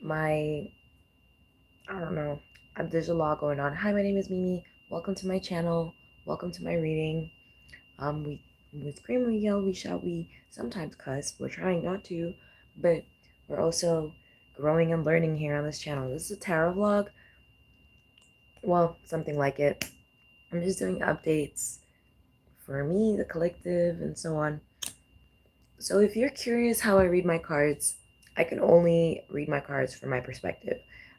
my, I don't know, there's a lot going on. Hi, my name is Mimi. Welcome to my channel. Welcome to my reading. We scream, we yell, we shout, we sometimes cuss. We're trying not to, but we're also growing and learning here on this channel. This is a tarot vlog. Well, something like it. I'm just doing updates for me, the collective, and so on. So if you're curious how I read my cards, I can only read my cards from my perspective.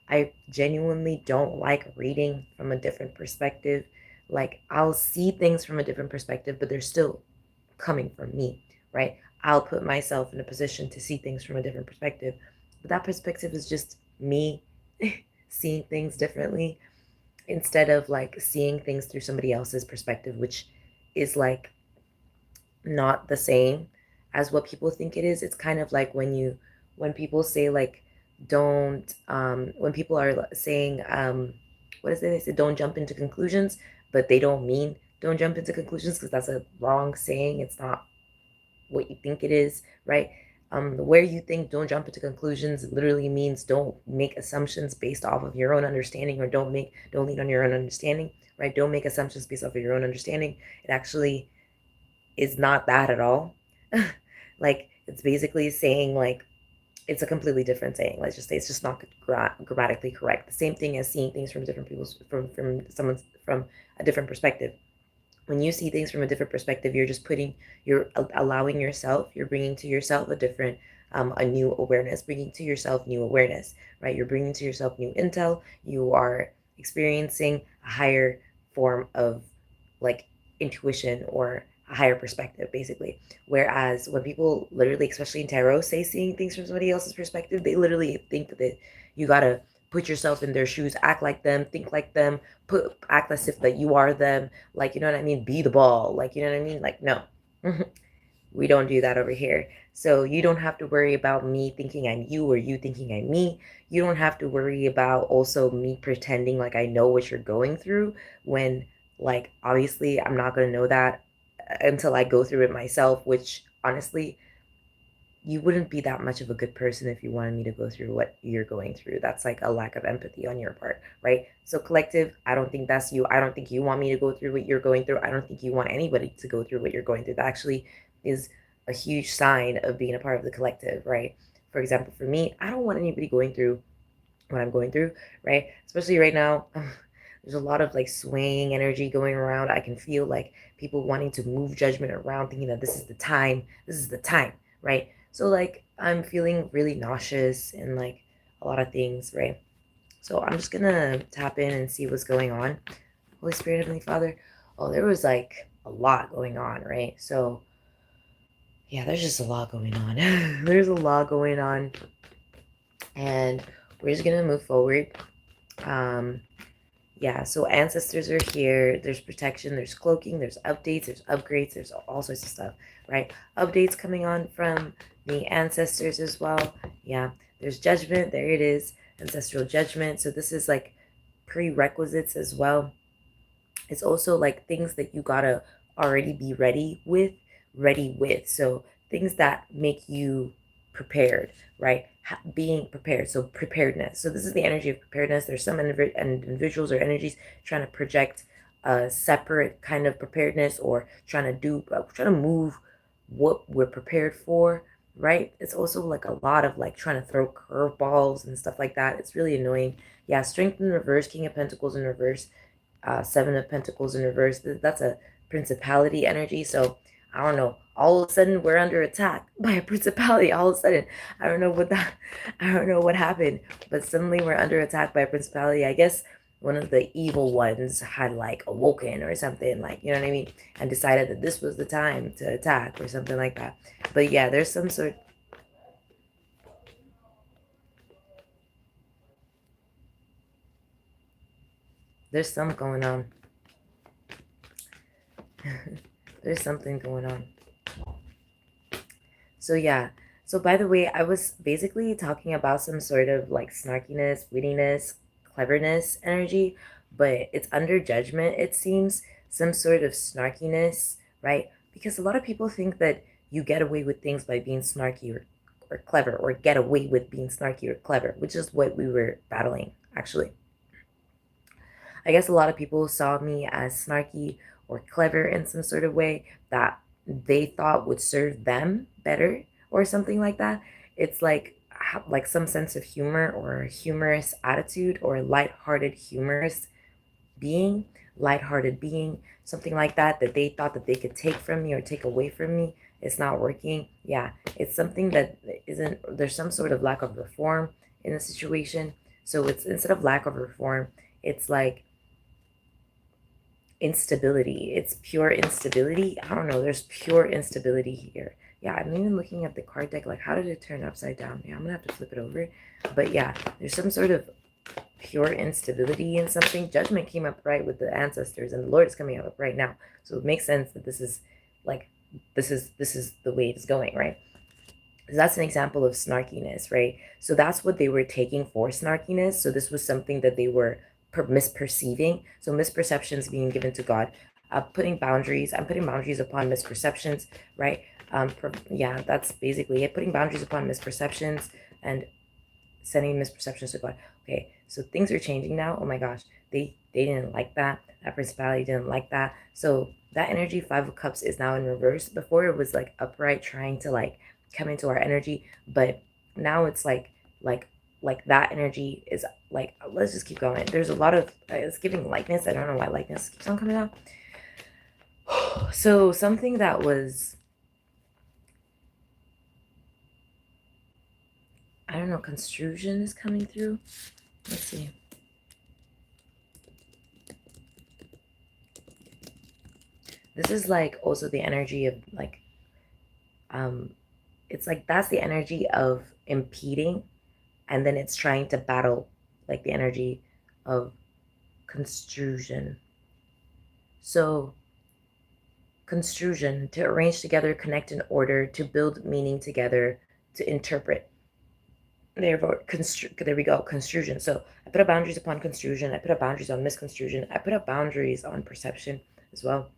I genuinely don't like reading from a different perspective. Like, I'll see things from a different perspective, but they're still coming from me, right? I'll put myself in a position to see things from a different perspective, but that perspective is just me seeing things differently instead of like seeing things through somebody else's perspective, which is like not the same as what people think it is. It's kind of like when people say like don't when people are saying what is it? They say don't jump into conclusions, but they don't mean don't jump into conclusions because that's a wrong saying. It's not what you think it is, right? Where you think don't jump into conclusions literally means don't make assumptions based off of your own understanding, or don't lean on your own understanding, right? Don't make assumptions based off of your own understanding. It actually is not that at all. Like, it's basically saying like it's a completely different saying. Let's just say it's just not grammatically correct. The same thing as seeing things from different people's from someone's from a different perspective. When you see things from a different perspective, you're allowing yourself, you're bringing to yourself a different a new awareness, bringing to yourself new awareness, right? You're bringing to yourself new intel. You are experiencing a higher form of like intuition or a higher perspective, basically. Whereas when people literally, especially in tarot, say seeing things from somebody else's perspective, they literally think that you gotta put yourself in their shoes, act like them, think like them, act as if that you are them, like, you know what I mean, be the ball, like, you know what I mean, like, no. We don't do that over here. So you don't have to worry about me thinking I'm you or you thinking I'm me. You don't have to worry about also me pretending like I know what you're going through when, like, obviously I'm not going to know that until I go through it myself, which honestly, you wouldn't be that much of a good person if you wanted me to go through what you're going through. That's like a lack of empathy on your part, right? So, collective, I don't think that's you. I don't think you want me to go through what you're going through. I don't think you want anybody to go through what you're going through. That actually is a huge sign of being a part of the collective, right? For example, for me, I don't want anybody going through what I'm going through, right? Especially right now. There's a lot of like swaying energy going around. I can feel like people wanting to move judgment around, thinking that this is the time, right? So like I'm feeling really nauseous and like a lot of things, right? So I'm just gonna tap in and see what's going on. Holy Spirit, Heavenly Father. Oh, there was like a lot going on, right? So yeah, there's just a lot going on. There's a lot going on, and we're just gonna move forward. Um, yeah, so ancestors are here. There's protection, there's cloaking, there's updates, there's upgrades, there's all sorts of stuff, right? Updates coming on from the ancestors as well. Yeah, there's judgment. There it is, ancestral judgment. So this is like prerequisites as well. It's also like things that you gotta already be ready with. So things that make you prepared, right? Being prepared. So preparedness. So this is the energy of preparedness. There's some individuals or energies trying to project a separate kind of preparedness, or trying to move what we're prepared for, right? It's also like a lot of like trying to throw curveballs and stuff like that. It's really annoying. Yeah, strength in reverse, King of Pentacles in reverse, Seven of Pentacles in reverse. That's a principality energy. So I don't know. All of a sudden, we're under attack by a principality. All of a sudden, I don't know what that. I don't know what happened, but suddenly we're under attack by a principality. I guess one of the evil ones had like awoken or something, like, you know what I mean, and decided that this was the time to attack or something like that. But yeah, there's some going on. There's something going on. So yeah. So by the way, I was basically talking about some sort of like snarkiness, wittiness, cleverness energy, but it's under judgment, it seems, some sort of snarkiness, right? Because a lot of people think that you get away with things by being snarky or clever, or get away with being snarky or clever, which is what we were battling, actually. I guess a lot of people saw me as snarky or clever in some sort of way that they thought would serve them better or something like that. It's like some sense of humor or humorous attitude or lighthearted humorous being, lighthearted being, something like that that they thought that they could take from me or take away from me. It's not working. Yeah, it's something that isn't, there's some sort of lack of reform in the situation. So it's, instead of lack of reform, it's like instability. It's pure instability. I don't know. There's pure instability here. Yeah, I'm even looking at the card deck. Like, how did it turn upside down? Yeah, I'm gonna have to flip it over. But yeah, there's some sort of pure instability in something. Judgment came up right with the ancestors, and the Lord is coming up right now. So it makes sense that this is like, this is the way it's going, right? So that's an example of snarkiness, right? So that's what they were taking for snarkiness. So this was something that they were misperceiving. So misperceptions being given to God, putting boundaries. I'm putting boundaries upon misperceptions, right? Yeah, that's basically it. Putting boundaries upon misperceptions and sending misperceptions to God. Okay, so things are changing now. Oh my gosh, they didn't like that. That principality didn't like that. So that energy, Five of Cups, is now in reverse. Before it was like upright, trying to like come into our energy, but now it's like that energy is like, let's just keep going. There's a lot of it's giving likeness. I don't know why likeness keeps on coming out. So something that was, I don't know, construction is coming through. Let's see. This is like also the energy of like, it's like that's the energy of impeding, and then it's trying to battle like the energy of construction. So construction, to arrange together, connect in order, to build meaning together, to interpret. Therefore, there we go, construction. So I put up boundaries upon construction. I put up boundaries on misconstruction. I put up boundaries on perception as well.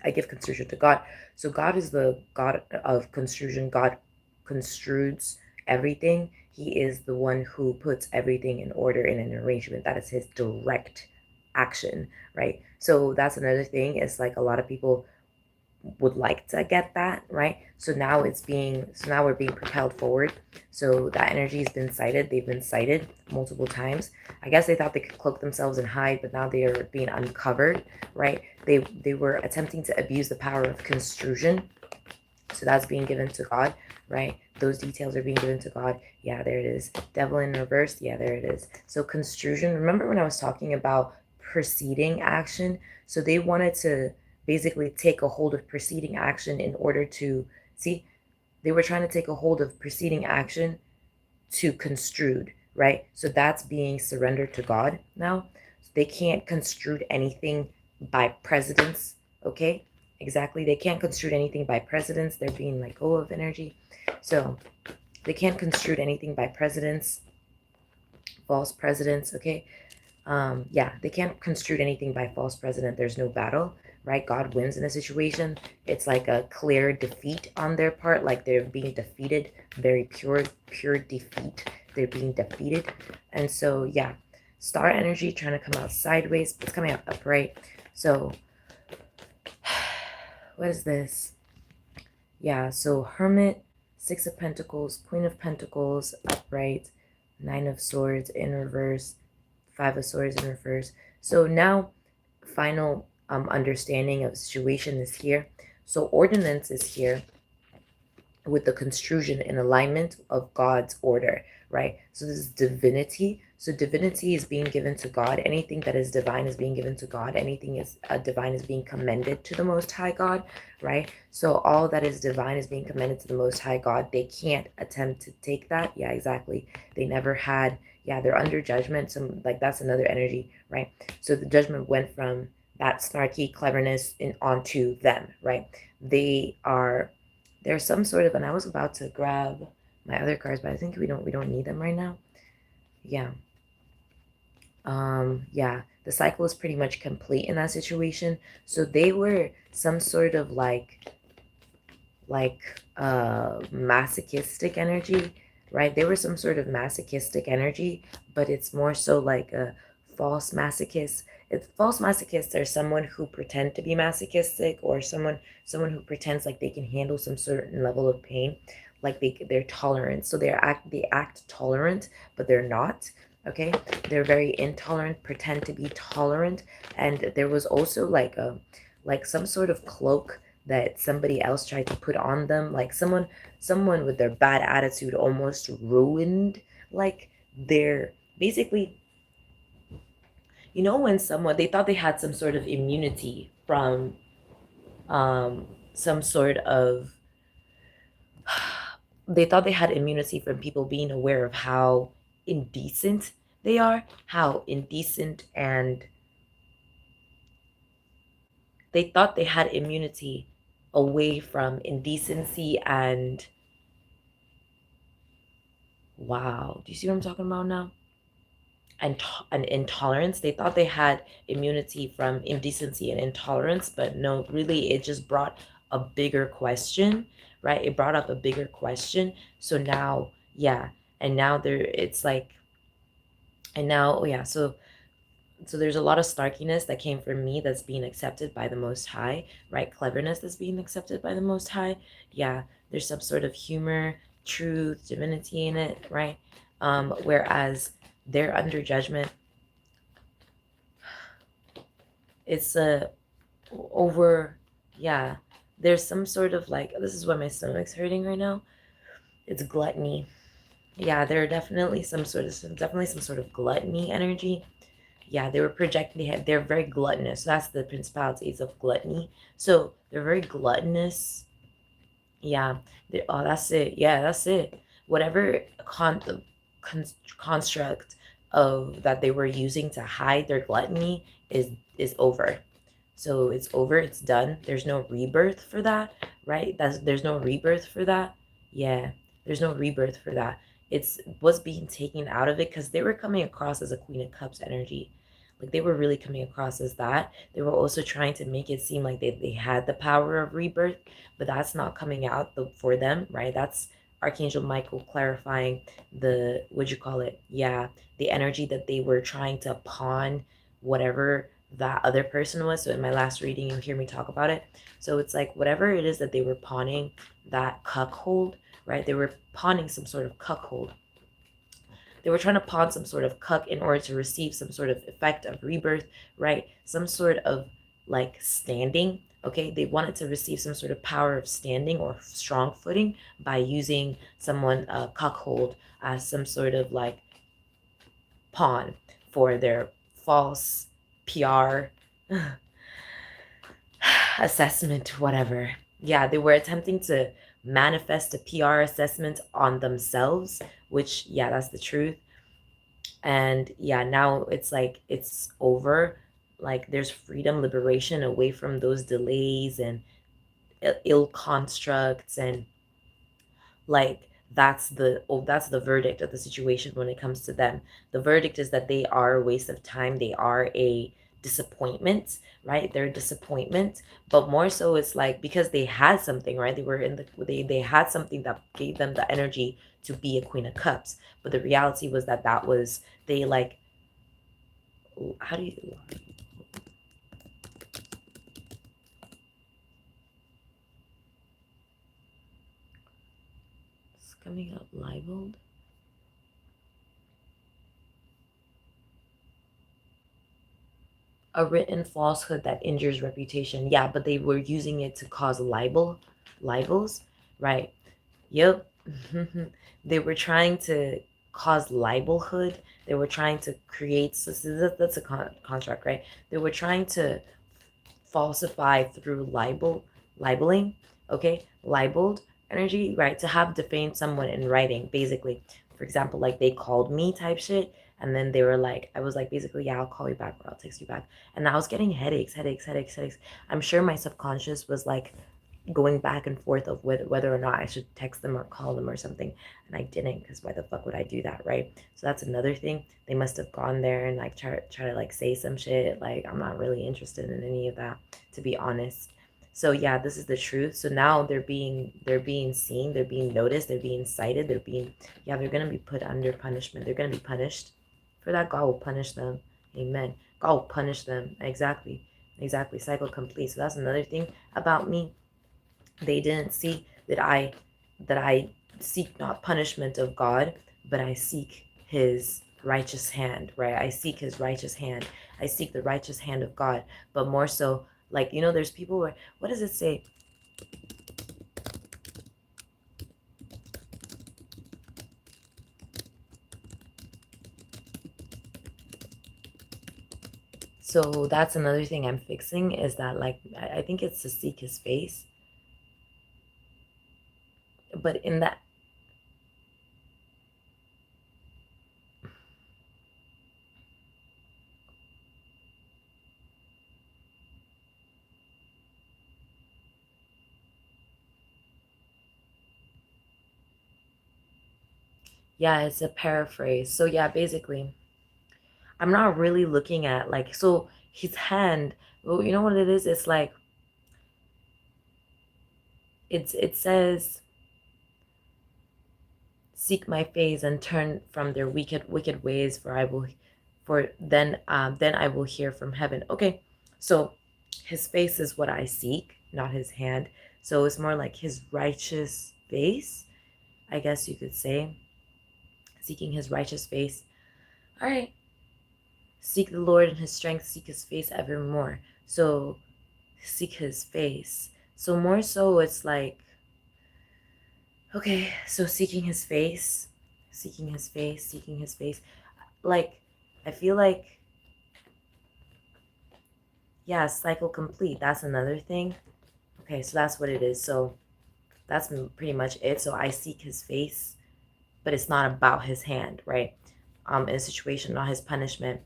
I give construction to God. So God is the God of construction. God construes everything. He is the one who puts everything in order in an arrangement. That is his direct action, right? So that's another thing. It's like a lot of people would like to get that, right? So now we're being propelled forward. So that energy has been cited. They've been cited multiple times. I guess they thought they could cloak themselves and hide, but now they are being uncovered, right? They were attempting to abuse the power of construction. So that's being given to God, right? Those details are being given to God. Yeah, there it is. Devil in reverse. Yeah, there it is. So construction. Remember when I was talking about preceding action? So they wanted to basically take a hold of preceding action in order to see, they were trying to take a hold of preceding action to construed, right? So that's being surrendered to God now. So they can't construe anything by presidents, okay? Exactly. They can't construe anything by presidents. They're being let go of energy. So they can't construe anything by presidents, false presidents, okay? Yeah, they can't construe anything by false president. There's no battle, right? God wins in a situation. It's like a clear defeat on their part, like they're being defeated, very pure defeat. They're being defeated. And so, yeah, star energy trying to come out sideways, but it's coming out upright. So, what is this? Yeah, so Hermit, Six of Pentacles, Queen of Pentacles, upright, Nine of Swords in reverse, Five of Swords in reverse. So now, final understanding of the situation is here. So ordinance is here with the construction and alignment of God's order, right? So this is divinity. So divinity is being given to God. Anything that is divine is being given to God. Anything is divine is being commended to the Most High God, right? So all that is divine is being commended to the Most High God. They can't attempt to take that. Yeah, exactly. They never had. Yeah, they're under judgment. Some like that's another energy, right? So the judgment went from that snarky cleverness onto them, right? There's some sort of, and I was about to grab my other cards, but I think we don't need them right now. Yeah. Yeah, the cycle is pretty much complete in that situation. So they were some sort of like like masochistic energy, right? They were some sort of masochistic energy, but it's more so like a false masochist. It's false masochists are someone who pretend to be masochistic, or someone who pretends like they can handle some certain level of pain, like they're tolerant. So they act tolerant, but they're not. Okay, they're very intolerant, pretend to be tolerant, and there was also like some sort of cloak that somebody else tried to put on them, like someone with their bad attitude almost ruined like their, basically, when someone, they thought they had some sort of immunity from some sort of, they thought they had immunity from people being aware of how indecent they are, how indecent, and they thought they had immunity away from indecency and, wow, do you see what I'm talking about now? And intolerance. They thought they had immunity from indecency and intolerance, but no, really, it just brought a bigger question, right? It brought up a bigger question. So now, yeah, and now there, it's like, and now, oh yeah, so there's a lot of snarkiness that came from me that's being accepted by the Most High, right? Cleverness that's being accepted by the Most High. Yeah, there's some sort of humor, truth, divinity in it, right? Whereas they're under judgment. It's a over, yeah. There's some sort of like, this is why my stomach's hurting right now. It's gluttony. Yeah, there are definitely some sort of gluttony energy. Yeah, they were projecting, they're very gluttonous. That's the principalities of gluttony. So they're very gluttonous. Yeah. Oh, that's it. Yeah, that's it. Whatever construct of that they were using to hide their gluttony is over. So it's over, it's done. There's no rebirth for that, right? There's no rebirth for that. Yeah, there's no rebirth for that. It's what's being taken out of it, because they were coming across as a Queen of Cups energy. Like they were really coming across as that. They were also trying to make it seem like they had the power of rebirth, but that's not coming out for them, right? That's Archangel Michael clarifying the, what'd you call it? Yeah, the energy that they were trying to pawn whatever that other person was. So in my last reading, you hear me talk about it. So it's like whatever it is that they were pawning, that cuckold, right? They were pawning some sort of cuckold. They were trying to pawn some sort of cuck in order to receive some sort of effect of rebirth, right? Some sort of like standing. Okay, they wanted to receive some sort of power of standing or strong footing by using someone cuckold as some sort of like pawn for their false PR assessment, whatever. Yeah, they were attempting to manifest a PR assessment on themselves, which, yeah, that's the truth. And yeah, now it's like it's over. Like there's freedom, liberation away from those delays and ill constructs, and like that's the verdict of the situation when it comes to them. The verdict is that they are a waste of time. They are a disappointment, right? They're a disappointment. But more so it's like because they had something, right? They were in the they had something that gave them the energy to be a Queen of Cups. But the reality was that was they like, how do you, it's coming up, libeled. A written falsehood that injures reputation. Yeah, but they were using it to cause libels, right? Yep. They were trying to cause libelhood. They were trying to create, so that's a construct, right? They were trying to falsify through libeling, okay? Libeled energy, right? To have defamed someone in writing, basically. For example, like they called me type shit, and then they were like, I was like, basically, yeah, I'll call you back or I'll text you back. And I was getting headaches. I'm sure my subconscious was like going back and forth of whether or not I should text them or call them or something. And I didn't, because why the fuck would I do that, right? So that's another thing. They must have gone there and like try to like say some shit. Like I'm not really interested in any of that, to be honest. So yeah, this is the truth. So now they're being seen, they're being noticed, they're being cited, they're gonna be put under punishment. They're gonna be punished. For that, God will punish them. Amen. God will punish them. Exactly. Exactly. Cycle complete. So that's another thing about me. They didn't see that I seek not punishment of God, but I seek his righteous hand, right? I seek his righteous hand. I seek the righteous hand of God. But more so, like, there's people where, what does it say? So that's another thing I'm fixing, is that, like, I think it's to seek his face. But in that, yeah, it's a paraphrase. So yeah, basically, I'm not really looking at, like, so his hand, well, you know what it is? It's like, it says, seek my face and turn from their wicked ways, then I will hear from heaven. Okay, so his face is what I seek, not his hand. So it's more like his righteous face, I guess you could say. Seeking his righteous face. All right. Seek the Lord in his strength, seek his face evermore. So seek his face. So more so, it's like, okay, so seeking his face, seeking his face, seeking his face. Like, I feel like, yeah, cycle complete. That's another thing. Okay, so that's what it is. So that's pretty much it. So I seek his face, but it's not about his hand, right? In a situation, not his punishment,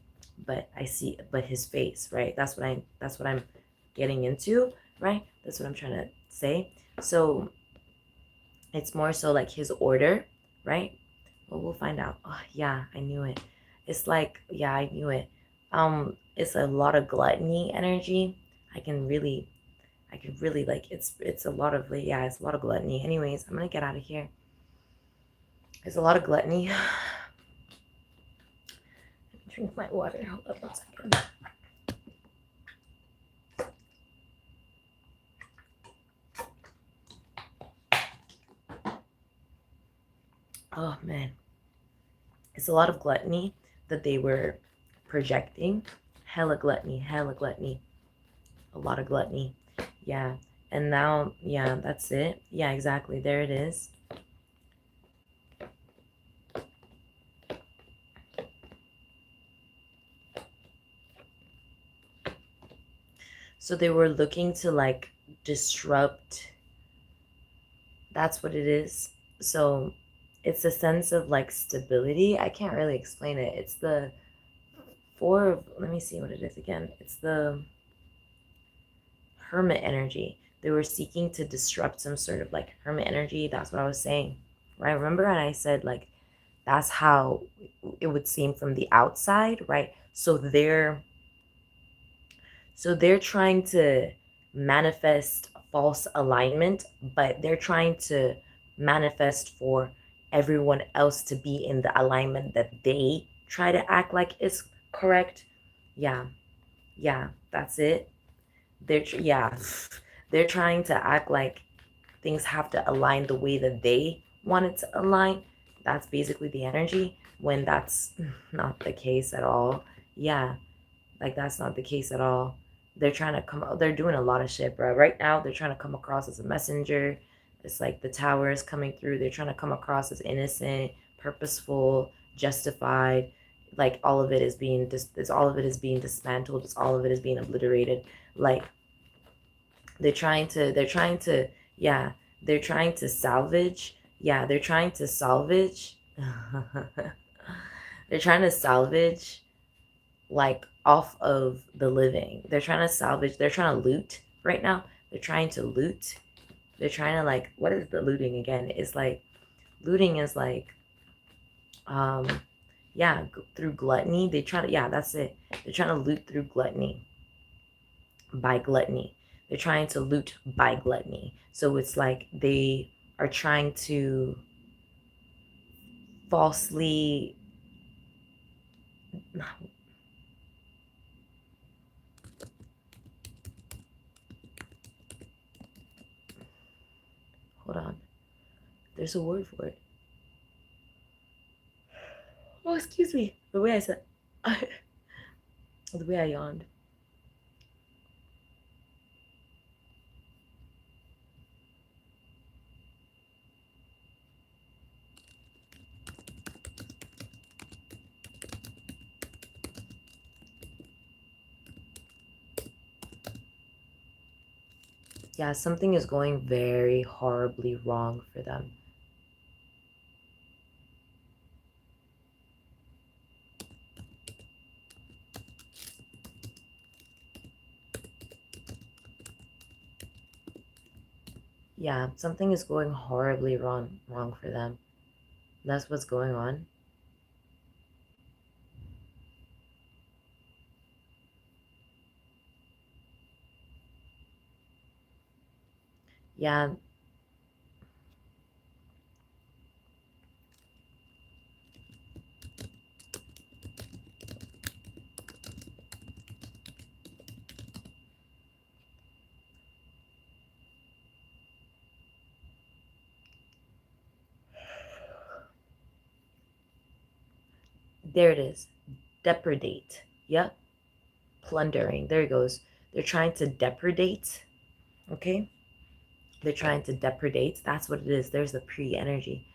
but his face, right? That's what I'm getting into, right? That's what I'm trying to say. So it's more so like his order, right? Well, we'll find out. Oh, yeah, I knew it. It's like, yeah, I knew it. It's a lot of gluttony energy. I can really, like, it's a lot of, yeah, it's a lot of gluttony. Anyways, I'm gonna get out of here. It's a lot of gluttony. Drink my water. Hold up 1 second. Oh man, it's a lot of gluttony that they were projecting. Hella gluttony, a lot of gluttony. Yeah, and now, yeah, that's it. Yeah, exactly. There it is. So they were looking to, like, disrupt. That's what it is. So it's a sense of, like, stability. I can't really explain it. It's the four of, let me see what it is again. It's the hermit energy. They were seeking to disrupt some sort of, like, hermit energy. That's what I was saying, right? Remember when I said, like, that's how it would seem from the outside, right? So they're trying to manifest false alignment, but they're trying to manifest for everyone else to be in the alignment that they try to act like is correct. Yeah, yeah, that's it. Yeah, they're trying to act like things have to align the way that they want it to align. That's basically the energy, when that's not the case at all. Yeah, like, that's not the case at all. They're trying to they're doing a lot of shit, bro. Right now, they're trying to come across as a messenger. It's like the tower is coming through. They're trying to come across as innocent, purposeful, justified. Like, all of it is being all of it is being dismantled. All of it is being obliterated. Like, yeah, they're trying to salvage. Yeah, they're trying to salvage. They're trying to salvage, like, off of the living. They're trying to salvage, they're trying to loot right now. They're trying to loot. They're trying to, like, what is the looting again? It's like, looting is like, yeah, through gluttony. They try to, yeah, that's it. They're trying to loot through gluttony. By gluttony. They're trying to loot by gluttony. So it's like they are trying to falsely, hold on, there's a word for it. Oh, excuse me. The way I said, the way I yawned. Yeah, something is going very horribly wrong for them. Yeah, something is going horribly wrong for them. That's what's going on. Yeah. There it is. Depredate. Yep. Plundering. There it goes. They're trying to depredate. Okay? They're trying to depredate. That's what it is. There's the pre-energy.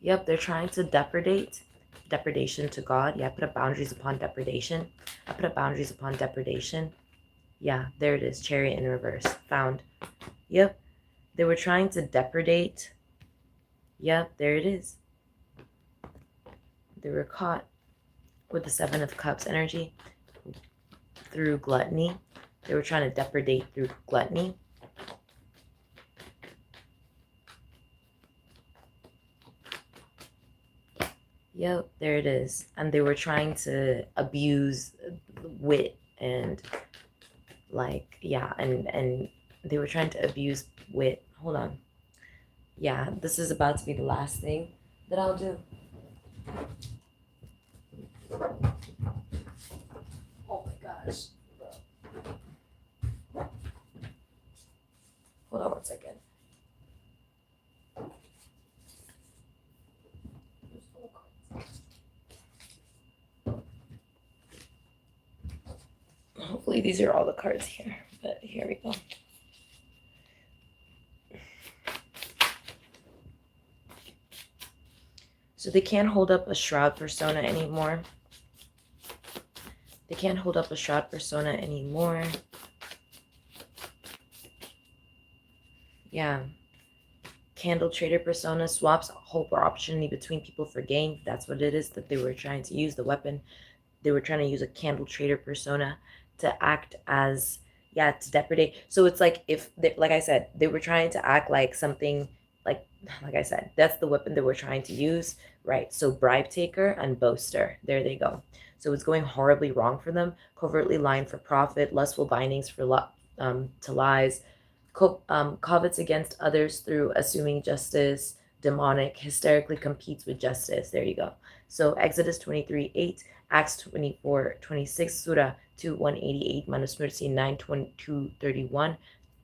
Yep, they're trying to depredate. Depredation to God. Yeah, put up boundaries upon depredation. I put up boundaries upon depredation. Yeah, there it is. Chariot in reverse. Found. Yep. They were trying to depredate. Yep, there it is. They were caught with the Seven of Cups energy through gluttony. They were trying to depredate through gluttony. Yep, there it is. And they were trying to abuse wit and like, yeah, and they were trying to abuse wit. Hold on. Yeah, this is about to be the last thing that I'll do. Oh my gosh. Hold on one second. Hopefully these are all the cards here, but here we go. So they can't hold up a shroud persona anymore. They can't hold up a shroud persona anymore. Yeah. Candle trader persona swaps hope or opportunity between people for gain. That's what it is that they were trying to use. The weapon. They were trying to use a candle trader persona to act as, yeah, to depredate. So it's like if, they, like I said, they were trying to act like something, like I said, that's the weapon they were trying to use, right? So bribe taker and boaster, there they go. So it's going horribly wrong for them. Covertly lying for profit, lustful bindings for to lies, covets against others through assuming justice, demonic, hysterically competes with justice. There you go. So Exodus 23:8, Acts 24:26, Surah 2:188, Manusmriti 9:22-31,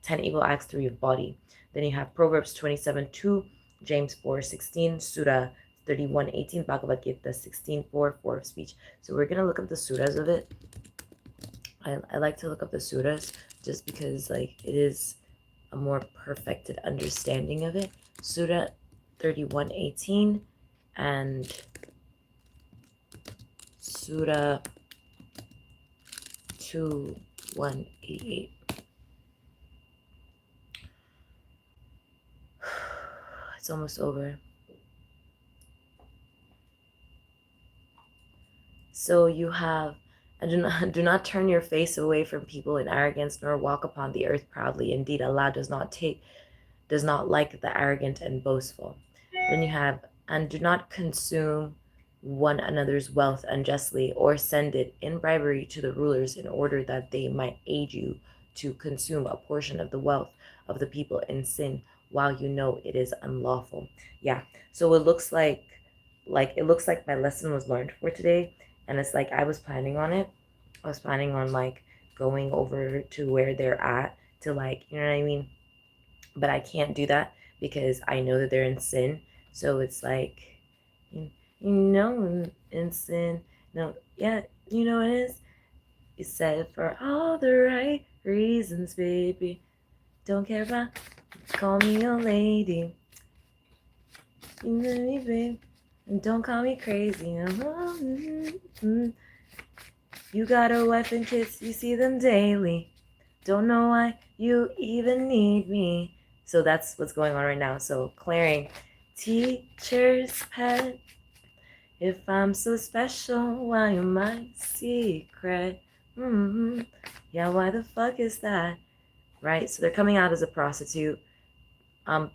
10 evil acts, 3 of body. Then you have Proverbs 27:2, James 4:16, Surah 31:18, Bhagavad Gita 16:4, 4 of speech. So we're going to look up the surahs of it. I like to look up the surahs just because like it is a more perfected understanding of it. Surah 31:18 and Surah 2:188. It's almost over. So you have, and do not turn your face away from people in arrogance, nor walk upon the earth proudly. Indeed, Allah does not like the arrogant and boastful. Then you have, and do not consume one another's wealth unjustly, or send it in bribery to the rulers in order that they might aid you to consume a portion of the wealth of the people in sin while you know it is unlawful. Yeah, so it looks like my lesson was learned for today, and it's like I was planning on it. I was planning on like going over to where they're at to like, you know what I mean? But I can't do that because I know that they're in sin. So it's like, you know, in sin. No, yeah, you know it is. You said for all the right reasons, baby. Don't care about, call me a lady. You know me, babe. And don't call me crazy. You got a wife and kids, you see them daily. Don't know why you even need me. So that's what's going on right now. So clearing teacher's pet. If I'm so special, why am I secret? Yeah, why the fuck is that? Right? So they're coming out as a prostitute.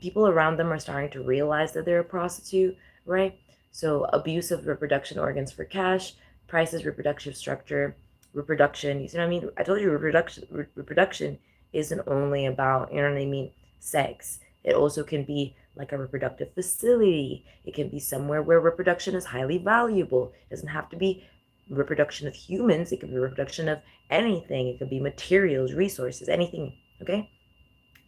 People around them are starting to realize that they're a prostitute, right? So abuse of reproduction organs for cash, prices, reproductive structure, reproduction. You see what I mean? I told you reproduction isn't only about, you know what I mean, sex. It also can be like a reproductive facility. It can be somewhere where reproduction is highly valuable. It doesn't have to be reproduction of humans. It could be reproduction of anything. It could be materials, resources, anything, okay?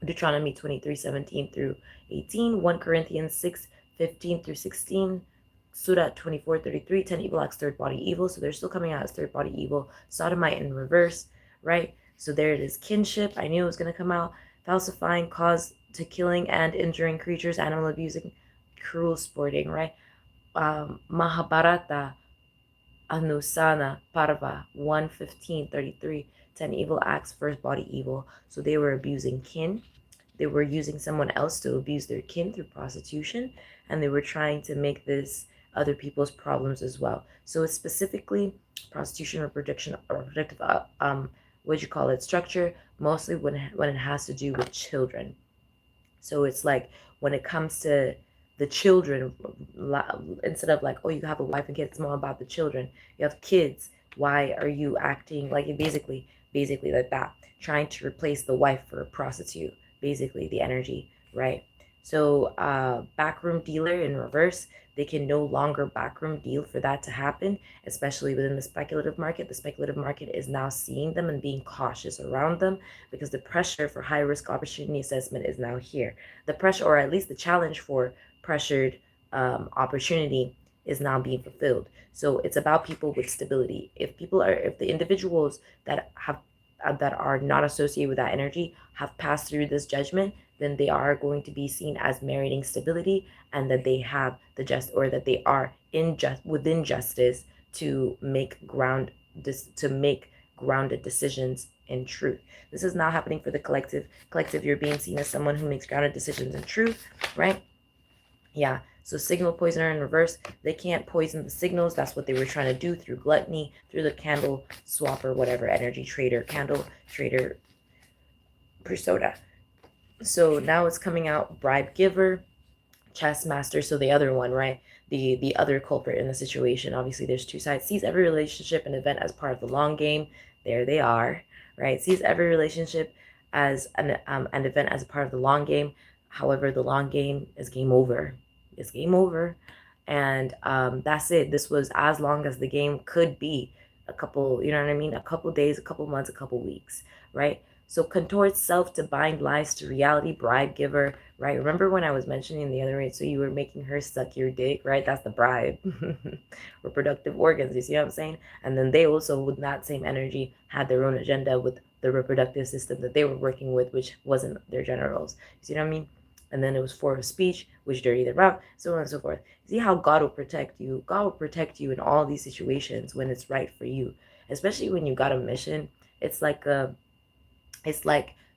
Deuteronomy 23:17 through 18, 1 Corinthians 6:15 through 16, Surah 24:33, 10 evil acts, third body evil. So they're still coming out as third body evil, sodomite in reverse, right? So there it is, kinship. I knew it was going to come out. Falsifying, cause to killing and injuring creatures, animal abusing, cruel sporting, right? Mahabharata, Anusana, Parva 1:15:33, 10 evil acts, first body evil. So they were abusing kin. They were using someone else to abuse their kin through prostitution, and they were trying to make this other people's problems as well. So it's specifically prostitution, reproductive, what you call it, structure, mostly when it has to do with children. So it's like when it comes to the children, instead of like, oh, you have a wife and kids, it's more about the children. You have kids. Why are you acting like it basically like that, trying to replace the wife for a prostitute, basically the energy, right? So backroom dealer in reverse, they can no longer backroom deal for that to happen, especially within the speculative market. The speculative market is now seeing them and being cautious around them because the pressure for high risk opportunity assessment is now here. The pressure, or at least the challenge for pressured opportunity, is now being fulfilled. So it's about people with stability. If the individuals that are not associated with that energy have passed through this judgment, then they are going to be seen as meriting stability, and that they have that they are within justice to make grounded decisions in truth. This is not happening for the collective. Collective, you're being seen as someone who makes grounded decisions in truth, right? Yeah. So signal poisoner in reverse, they can't poison the signals. That's what they were trying to do through gluttony, through the candle swapper, whatever, energy trader, candle trader persona. So now it's coming out, bribe giver, chess master. So the other one, right? The other culprit in the situation. Obviously, there's two sides. Sees every relationship and event as part of the long game. There they are, right? Sees every relationship as an event as a part of the long game. However, the long game is game over. It's game over. And that's it. This was as long as the game could be. A couple, you know what I mean? A couple days, a couple months, a couple weeks, right? So contorts self to bind lies to reality, bribe giver, right? Remember when I was mentioning the other rate, so you were making her suck your dick, right? That's the bribe. Reproductive organs, you see what I'm saying? And then they also, with that same energy, had their own agenda with the reproductive system that they were working with, which wasn't their generals. You see what I mean? And then it was for speech, which dirty the route, so on and so forth. See how God will protect you. God will protect you in all these situations when it's right for you, especially when you got a mission. It's like, for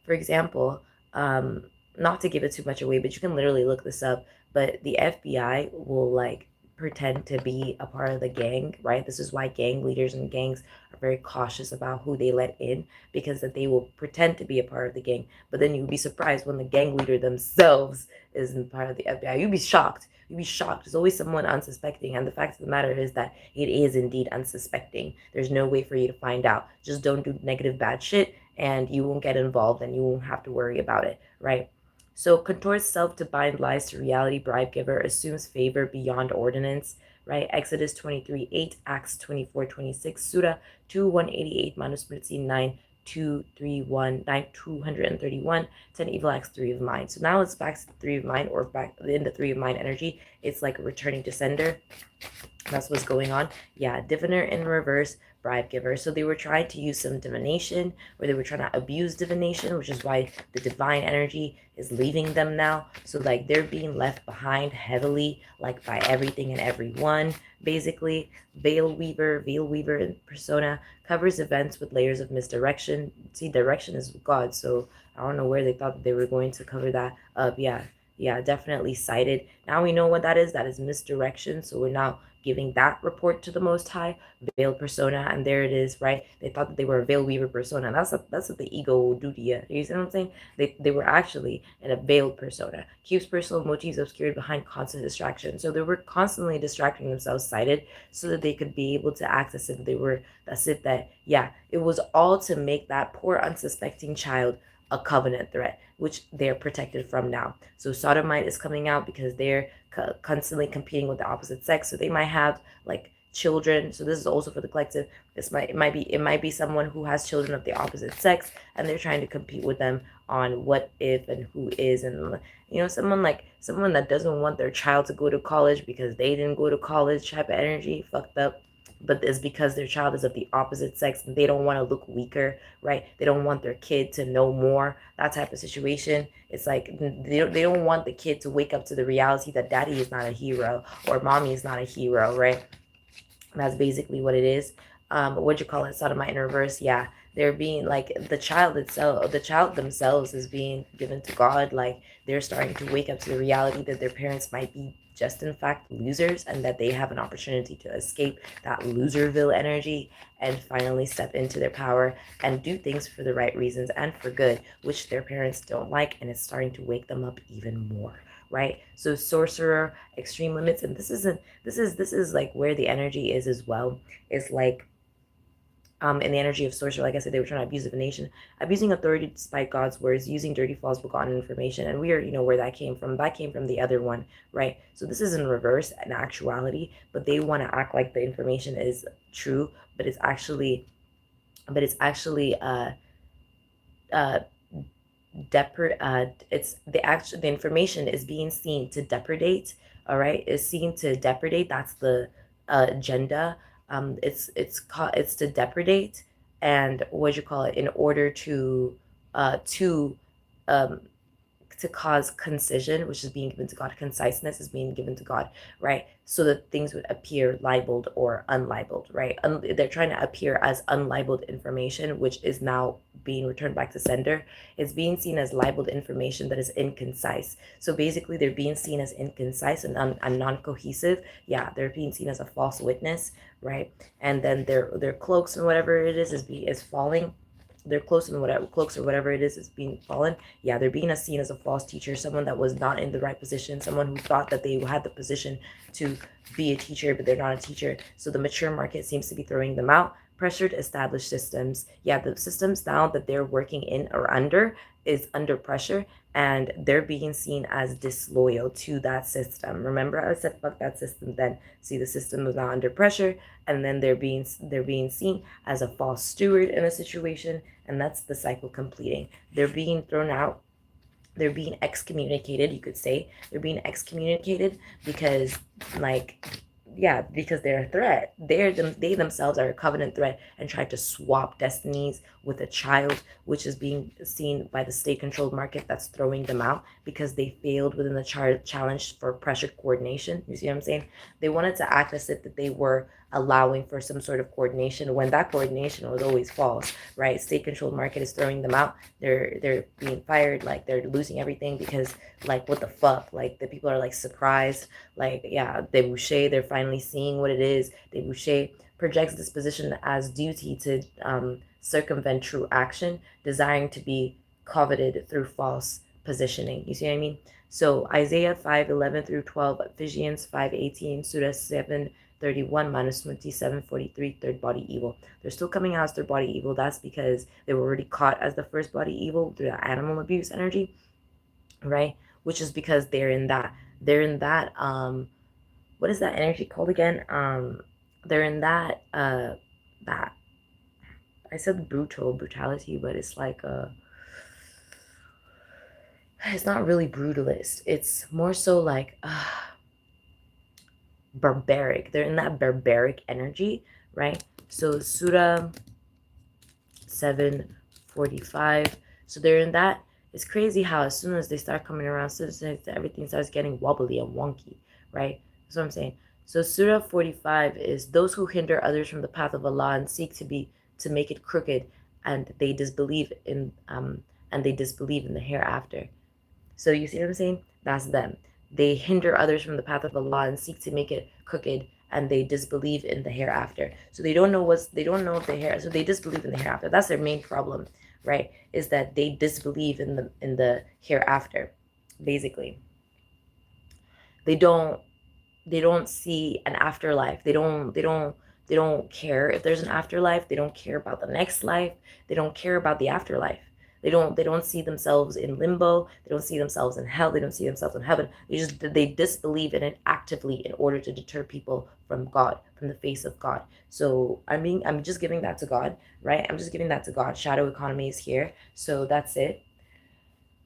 example, not to give it too much away, but you can literally look this up. But the FBI will like pretend to be a part of the gang, right? This is why gang leaders and gangs are very cautious about who they let in, because that they will pretend to be a part of the gang, but then you'll be surprised when the gang leader themselves isn't part of the FBI. You'd be shocked. You'd be shocked. There's always someone unsuspecting, and the fact of the matter is that it is indeed unsuspecting. There's no way for you to find out. Just don't do negative, bad shit, and you won't get involved, and you won't have to worry about it, right? So contorts self to bind lies to reality, bribe giver, assumes favor beyond ordinance, right? Exodus 23:8, Acts 24:26, Surah 2:188, Manusmriti 9:231, 9:231, 10 evil acts, 3 of mind. So now it's back to the 3 of mind, or back in the 3 of mind energy. It's like returning to sender. That's what's going on. Yeah, diviner in reverse, bribe giver. So they were trying to use some divination, or they were trying to abuse divination, which is why the divine energy is leaving them now. So like they're being left behind heavily, like by everything and everyone. Basically, veil weaver in persona, covers events with layers of misdirection. See, direction is God, so I don't know where they thought that they were going to cover that up. Yeah, definitely cited. Now we know what that is. That is misdirection. So we're now giving that report to the Most High, veiled persona, and there it is, right? They thought that they were a veil weaver persona. That's what the ego will do to you. You see what I'm saying? They were actually in a veiled persona. Keeps personal motives obscured behind constant distraction. So they were constantly distracting themselves, cited, so that they could be able to act as if they were, it was all to make that poor unsuspecting child a covenant threat, which they're protected from now. So sodomite is coming out because they're constantly competing with the opposite sex. So they might have like children. So this is also for the collective. It might be someone who has children of the opposite sex, and they're trying to compete with them on what if and who is, and someone that doesn't want their child to go to college because they didn't go to college type of energy, fucked up. But it's because their child is of the opposite sex and they don't want to look weaker, right? They don't want their kid to know more, that type of situation. It's like they don't want the kid to wake up to the reality that daddy is not a hero or mommy is not a hero, right? That's basically what it is. What'd you call it? Sodomite in reverse. Yeah, they're being like the child themselves is being given to God. Like they're starting to wake up to the reality that their parents might be just in fact losers, and that they have an opportunity to escape that loserville energy and finally step into their power and do things for the right reasons and for good, which their parents don't like, and it's starting to wake them up even more, right? So sorcerer, extreme limits, and this is like where the energy is as well. It's like in the energy of sorcerer, like I said, they were trying to abuse divination, abusing authority despite God's words, using dirty, false, begotten information. And we already know where that came from. That came from the other one, right? So this is in reverse, in actuality, but they want to act like the information is true, but it's actually the information is being seen to depredate. All right, is seen to depredate. That's the agenda. It's to depredate, and what you call it, in order to um to cause concision, which is being given to God. Conciseness is being given to God, right? So that things would appear libeled or unlibeled, right? They're trying to appear as unlibeled information, which is now being returned back to sender. It's being seen as libeled information that is inconcise. So basically, they're being seen as inconcise and non-cohesive. Yeah, they're being seen as a false witness, right? And then their cloaks and whatever it is falling. Their cloaks or whatever it is being fallen. Yeah, they're being seen as a false teacher, someone that was not in the right position, someone who thought that they had the position to be a teacher, but they're not a teacher. So the mature market seems to be throwing them out. Pressured established systems. Yeah, the systems now that they're working in or under is under pressure, and they're being seen as disloyal to that system. Remember, I said fuck that system then. See, the system is now under pressure, and then they're being seen as a false steward in a situation, and that's the cycle completing. They're being thrown out. They're being excommunicated, you could say. They're being excommunicated because, because they're a threat. They themselves are a covenant threat and try to swap destinies with a child, which is being seen by the state-controlled market that's throwing them out because they failed within the challenge for pressured coordination. You see what I'm saying? They wanted to act as if that they were allowing for some sort of coordination when that coordination was always false, right? State-controlled market is throwing them out. They're being fired, like they're losing everything because like what the fuck? Like the people are like surprised. Like yeah, Debouché, they're finally seeing what it is. Debouché projects this position as duty to circumvent true action, desiring to be coveted through false positioning. You see what I mean? So Isaiah 5:11 through 12, Ephesians 5:18, Surah 7:31, Manusmriti 7:43, third body evil. They're still coming out as third body evil. That's because they were already caught as the first body evil through the animal abuse energy, right? Which is because they're in that what is that energy called again? They're in that that I said brutality, but it's like it's not really brutalist. It's more so like barbaric. They're in that barbaric energy, right? So Surah 7:45. So they're in that. It's crazy how as soon as they start coming around, as soon as everything starts getting wobbly and wonky, right? That's what I'm saying. So Surah 45 is those who hinder others from the path of Allah and seek to make it crooked, and they disbelieve in the hereafter. So you see what I'm saying? That's them. They hinder others from the path of Allah and seek to make it crooked, and they disbelieve in the hereafter. So they don't know if so they disbelieve in the hereafter. That's their main problem, right? Is that they disbelieve in the hereafter, basically. They don't see an afterlife. They don't care if there's an afterlife. They don't care about the next life. They don't care about the afterlife. They don't see themselves in limbo. They don't see themselves in hell. They don't see themselves in heaven. They disbelieve in it actively in order to deter people from God, from the face of God. So I'm just giving that to God, right? I'm just giving that to God. Shadow economy is here. So that's it.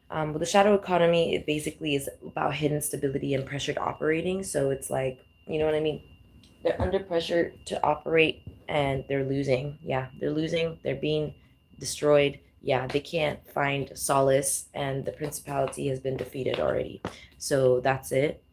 But the shadow economy, it basically is about hidden stability and pressured operating. So it's like, you know what I mean? They're under pressure to operate and they're losing. Yeah, they're losing. They're being destroyed. Yeah, they can't find solace, and the principality has been defeated already. So that's it.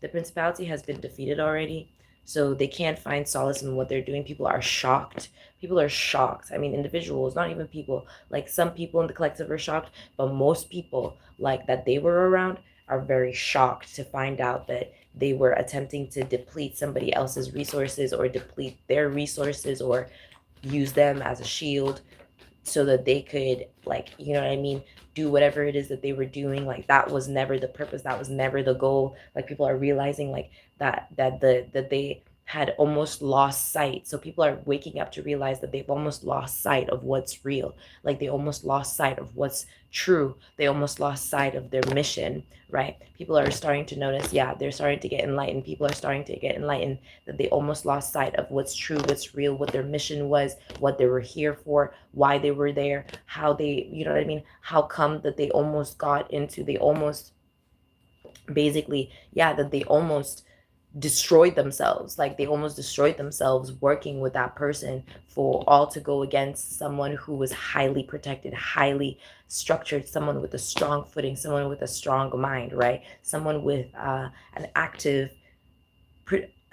The principality has been defeated already. So they can't find solace in what they're doing. People are shocked. People are shocked. I mean, individuals, not even people. Like some people in the collective are shocked, but most people like that they were around are very shocked to find out that they were attempting to deplete somebody else's resources or deplete their resources or use them as a shield so that they could, like, you know what I mean, do whatever it is that they were doing. Like that was never the purpose, that was never the goal. Like people are realizing like that they had almost lost sight. So people are waking up to realize that they've almost lost sight of what's real. Like they almost lost sight of what's true. They almost lost sight of their mission, right? People are starting to notice, yeah, they're starting to get enlightened. People are starting to get enlightened that they almost lost sight of what's true, what's real, what their mission was, what they were here for, why they were there, how they, you know what I mean? How come that they almost basically, yeah, that they almost destroyed themselves. Like they almost destroyed themselves working with that person for all to go against someone who was highly protected, highly structured, someone with a strong footing, someone with a strong mind, right? Someone with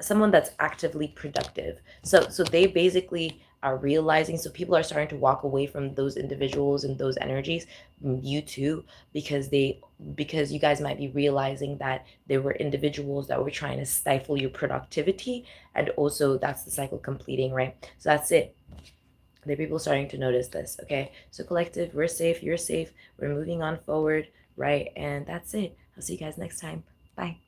someone that's actively productive. So they basically are realizing, so people are starting to walk away from those individuals and those energies, you too, because you guys might be realizing that there were individuals that were trying to stifle your productivity, and also that's the cycle completing, right? So that's it. There are people starting to notice this, okay? So collective, we're safe, you're safe, we're moving on forward, right? And that's it. I'll see you guys next time. Bye.